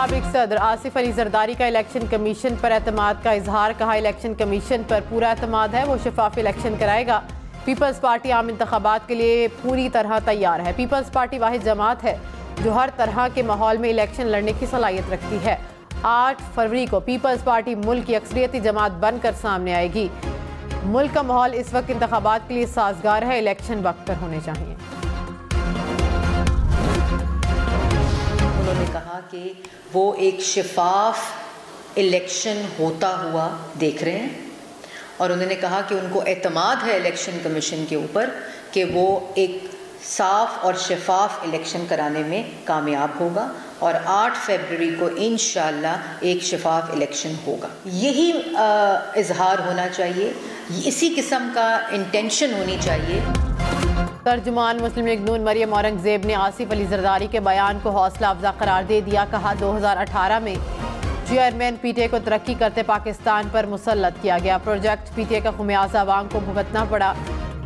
साबिक सदर आसिफ अली जरदारी का इलेक्शन कमीशन पर एतमाद का इजहार। कहा, इलेक्शन कमीशन पर पूरा एतमाद है, वो शफाफ इलेक्शन कराएगा। पीपल्स पार्टी आम इंतखाबात के लिए पूरी तरह तैयार है। पीपल्स पार्टी वाहिद जमात है जो हर तरह के माहौल में इलेक्शन लड़ने की सलाहियत रखती है। 8 फरवरी को पीपल्स पार्टी मुल्क की अक्सरियती जमात बनकर सामने आएगी। मुल्क का माहौल इस वक्त इंतखाबात के लिए साजगार है, इलेक्शन वक्त पर होने चाहिए। उन्होंने कहा कि वो एक शफाफ इलेक्शन होता हुआ देख रहे हैं और उन्होंने कहा कि उनको एतमाद है इलेक्शन कमीशन के ऊपर कि वो एक साफ और शफाफ इलेक्शन कराने में कामयाब होगा और 8 फरवरी को इंशाअल्लाह एक शफाफ इलेक्शन होगा। यही इजहार होना चाहिए, इसी किस्म का इंटेंशन होनी चाहिए। तर्जुमान मुस्लिम लीग नून मरियम औरंगजेब ने आसिफ अली जरदारी के बयान को हौसला अफजा करार दे दिया। कहा, 2018 में चेयरमैन पीटीए को तरक्की करते पाकिस्तान पर मुसल्लत किया गया। प्रोजेक्ट पीटीए का खुमियाजा अवाम को भुगतना पड़ा।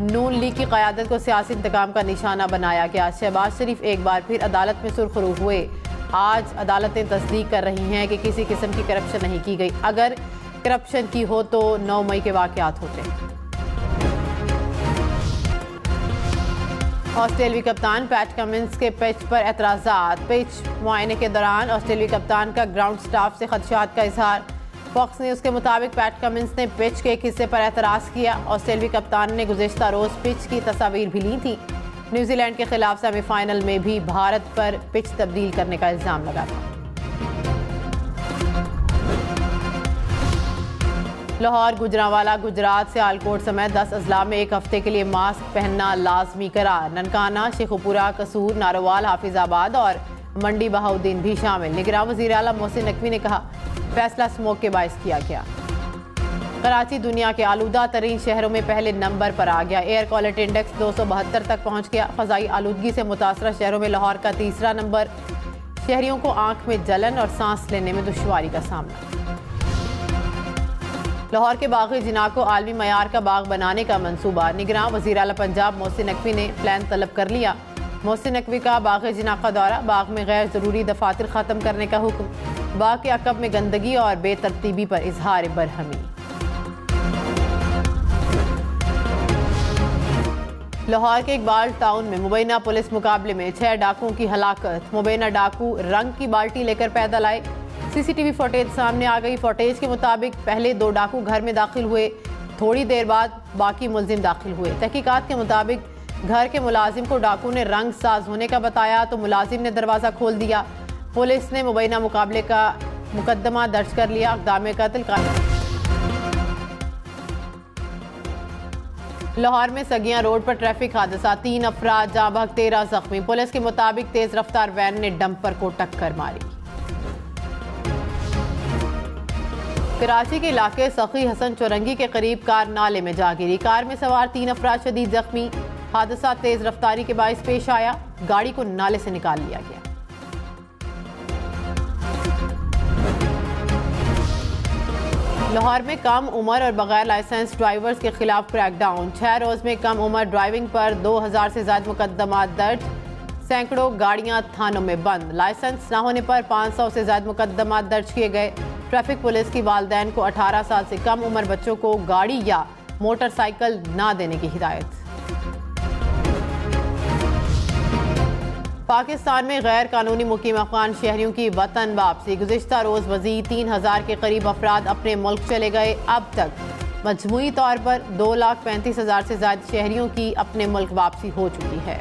नून लीग की क़यादत को सियासी इंतकाम का निशाना बनाया गया। शहबाज शरीफ एक बार फिर अदालत में सुरखरू हुए। आज अदालतें तस्दीक कर रही हैं कि किसी किस्म की करप्शन नहीं की गई। अगर करप्शन की हो तो 9 मई के वाक़यात होते। ऑस्ट्रेलियाई कप्तान पैट कमिंस के पिच पर एतराज़ात। पिच मुआयने के दौरान ऑस्ट्रेलियाई कप्तान का ग्राउंड स्टाफ से खदशात का इजहार। फॉक्स न्यूज़ के मुताबिक पैट कमिंस ने पिच के एक हिस्से पर एतराज़ किया। ऑस्ट्रेलियाई कप्तान ने गुज़िश्ता रोज़ पिच की तस्वीर भी ली थी। न्यूजीलैंड के खिलाफ सेमीफाइनल में भी भारत पर पिच तब्दील करने का इल्ज़ाम लगा था। लाहौर, गुजरांवाला, गुजरात, सियालकोट समेत 10 अजला में एक हफ्ते के लिए मास्क पहनना लाजमी करार। ननकाना, शेखुपुरा, कसूर, नारोवाल, हाफिजाबाद और मंडी बहाउद्दीन भी शामिल। निगरान वज़ीर आला मोहसिन नकवी ने कहा, फैसला स्मोक के बायस किया गया। कराची दुनिया के आलूदा तरीन शहरों में पहले नंबर पर आ गया। एयर क्वालिटी इंडेक्स 272 तक पहुंच गया। फ़ज़ाई आलूदगी से मुतासरा शहरों में लाहौर का तीसरा नंबर। शहरियों को आंख में जलन और सांस लेने में दुश्वारी का सामना। लाहौर के बाग़ जिना को आलमी मयार का बाग बनाने का मंसूबा। निगरान वज़ीर आला पंजाब मोहसिन नकवी ने प्लान तलब कर लिया। मोहसिन नकवी का बाग़ जिना का दौरा। बाग में गैर ज़रूरी दफातर ख़त्म करने का हुक्म। बाग के अकब में गंदगी और बेतरतीबी पर इजहार बरहमी। लाहौर के इकबाल टाउन में मुबैना पुलिस मुकाबले में 6 डाकुओं की हलाकत। मुबैना डाकू रंग की बाल्टी लेकर पैदल आए। सीसीटीवी फुटेज सामने आ गई। फुटेज के मुताबिक पहले 2 डाकू घर में दाखिल हुए, थोड़ी देर बाद बाकी मुलजिम दाखिल हुए। तहकीकात के मुताबिक घर के मुलाजिम को डाकू ने रंग साज होने का बताया तो मुलाजिम ने दरवाज़ा खोल दिया। पुलिस ने मुबैना मुकाबले का मुकदमा दर्ज कर लिया। इक़दाम कत्ल का। लाहौर में सगियां रोड पर ट्रैफिक हादसा, 3 अफराद जाँ बहक, 13 जख्मी। पुलिस के मुताबिक तेज रफ्तार वैन ने डंपर को टक्कर मारी। कराची के इलाके सखी हसन चौरंगी के करीब कार नाले में जा गिरी। कार में सवार 3 अफराद शदीद जख्मी। हादसा तेज रफ्तारी के बायस पेश आया। गाड़ी को नाले से निकाल लिया गया। लाहौर में कम उम्र और बगैर लाइसेंस ड्राइवर्स के खिलाफ क्रैकडाउन। 6 रोज में कम उम्र ड्राइविंग पर 2000 से ज्यादा मुकदमा दर्ज। सैकड़ों गाड़ियां थानों में बंद। लाइसेंस न होने पर 500 से ज्यादा मुकदमा दर्ज किए गए। ट्रैफिक पुलिस की वालिदैन को 18 साल से कम उम्र बच्चों को गाड़ी या मोटरसाइकिल न देने की हिदायत। पाकिस्तान में गैर कानूनी मुकीम अफगान शहरियों की वतन वापसी। गुज़िश्ता रोज़ मज़ीद 3000 के करीब अफराद अपने मुल्क चले गए। अब तक मजमूई तौर पर 2,35,000 से ज़्यादा शहरियों की अपने मुल्क वापसी हो चुकी है।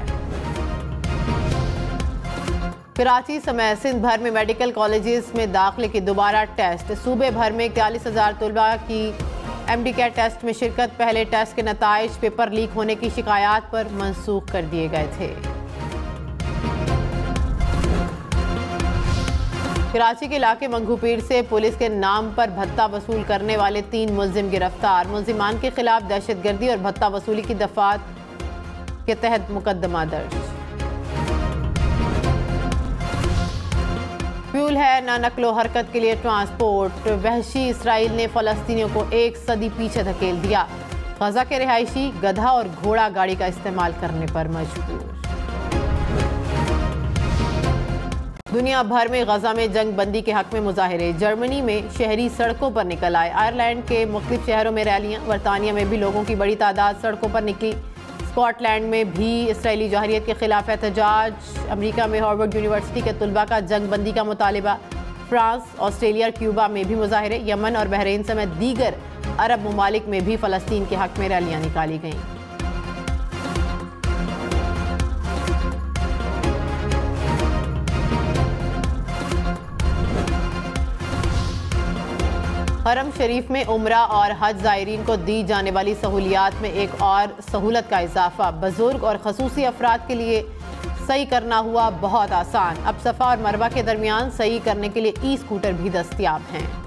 कराची समेत सिंध भर में मेडिकल कॉलेजेस में दाखिले के दोबारा टेस्ट। सूबे भर में 41,000 तलबा की MD कैट टेस्ट में शिरकत। पहले टेस्ट के नताइज पेपर लीक होने की शिकायत पर मनसूख कर दिए गए थे। कराची के इलाके मंगूपीर से पुलिस के नाम पर भत्ता वसूल करने वाले 3 मुलजिम गिरफ्तार। मुलजिमान के खिलाफ दहशतगर्दी और भत्ता वसूली की दफात के तहत मुकदमा दर्ज। फ्यूल है ना नकलो हरकत के लिए ट्रांसपोर्ट। वहशी इसराइल ने फलस्तीनियों को 1 सदी पीछे धकेल दिया। गजा के रिहायशी गधा और घोड़ा गाड़ी का इस्तेमाल करने पर मजबूर। दुनिया भर में गजा में जंग बंदी के हक में मुजाहिरे। जर्मनी में शहरी सड़कों पर निकल आए। आयरलैंड के मुख्तलिफ शहरों में रैलियां। बरतानिया में भी लोगों की बड़ी तादाद सड़कों पर निकली। स्कॉटलैंड में भी इसराइली जौहरियत के खिलाफ एहतजाज। अमेरिका में हार्वर्ड यूनिवर्सिटी के तलबा का जंग बंदी का मुतालिबा। फ्रांस, ऑस्ट्रेलिया और क्यूबा में भी मुजाहिरे। यमन और बहरीन समेत दीगर अरब ममालिक में भी फ़लस्तीन के हक में रैलियां निकाली गईं। हरम शरीफ में उम्रा और हज ज़ायरीन को दी जाने वाली सहूलियात में एक और सहूलत का इजाफा। बुजुर्ग और खसूसी अफराद के लिए सही करना हुआ बहुत आसान। अब सफ़ा और मरवा के दरमियान सही करने के लिए ई स्कूटर भी दस्तयाब हैं।